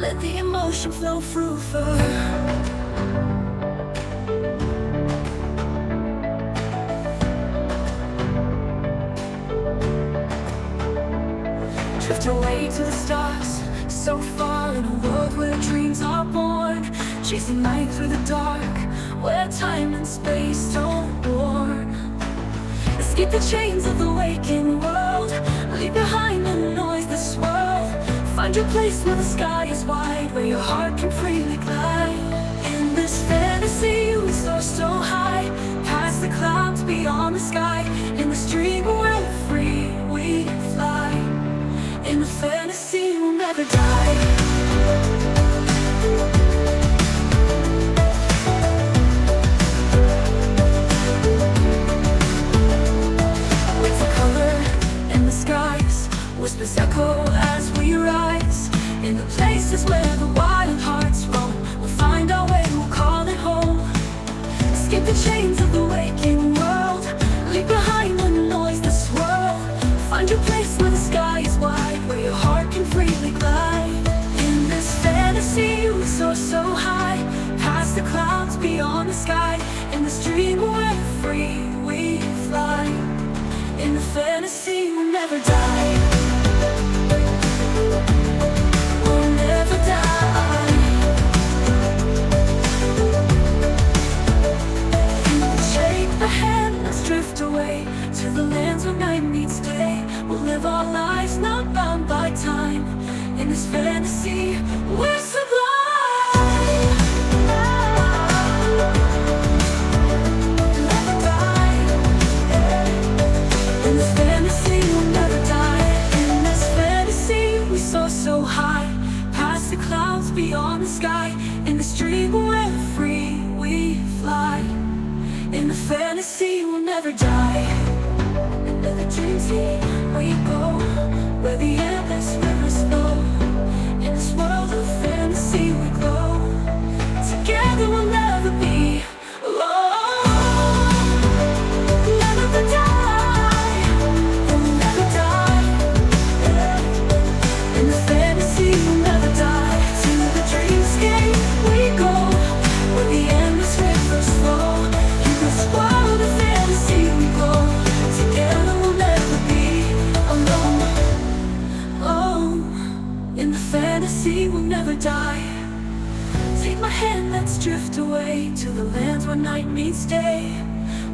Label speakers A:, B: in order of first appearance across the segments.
A: Let the emotion flow through fur. Drift away to the stars, so far in a world where dreams are born, chasing light through the dark, where time and space don't warn. Escape the chains of the waking world, leave behind the noise that swirl. Find your place where the sky is wide, where your heart can freely glide. In this fantasy we soar so high, past the clouds, beyond the sky. In this dream where we're free, we fly. In the fantasy we'll never die. Whispers echo as we rise. In the places where the wild hearts roam, we'll find our way, we'll call it home. Escape the chains of the waking world, leave behind the noise that swirl. Find your place where the sky is wide, where your heart can freely glide. In this fantasy we soar so high, past the clouds, beyond the sky. In this dream where we're free, we fly. In the fantasy we'll never die. We'll never die. Take the hand, let's drift away to the lands where night meets day. We'll live our lives not bound by time. In this fantasy we're sublime. Never die. In this fantasy we'll never die. In this fantasy we soar so high, past the clouds, beyond the sky. In this dream we're free, we fly. In the fantasy we'll never die. In the Dreamscape we go, where the endless rivers flow. In this world of fantasy we glow. Together we'll never be alone. Never die. We'll never die. In the fantasy we'll never die. To the dreamscape we go, where the endless rivers flow. In this world of fantasy we go. Together we'll never be alone. Oh, in the fantasy we'll never die. Take my hand, let's drift away to the lands where night meets day.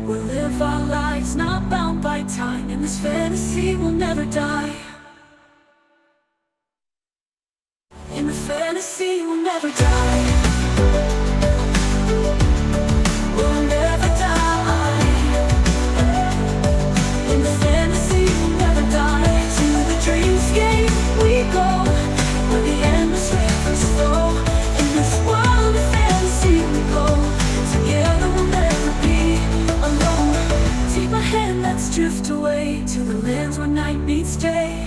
A: We'll live our lives not bound by time. In this fantasy we'll never die. In the fantasy we'll never die. We'll never die. In the fantasy we'll never die. To the dreamscape we go, where the endless rivers flow. In this world of fantasy we go. Together we'll never be alone. Take my hand, let's drift away to the lands where night meets day.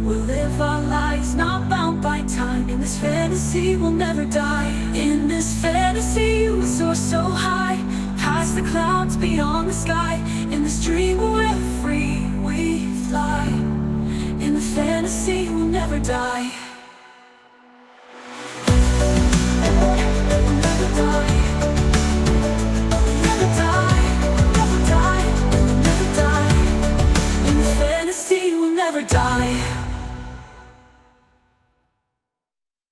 A: We'll live our lives not bound by time. In this fantasy we'll never die. In this fantasy we soar so high, past the clouds, beyond the sky. In this dream we're free, we fly. In the fantasy we'll never die.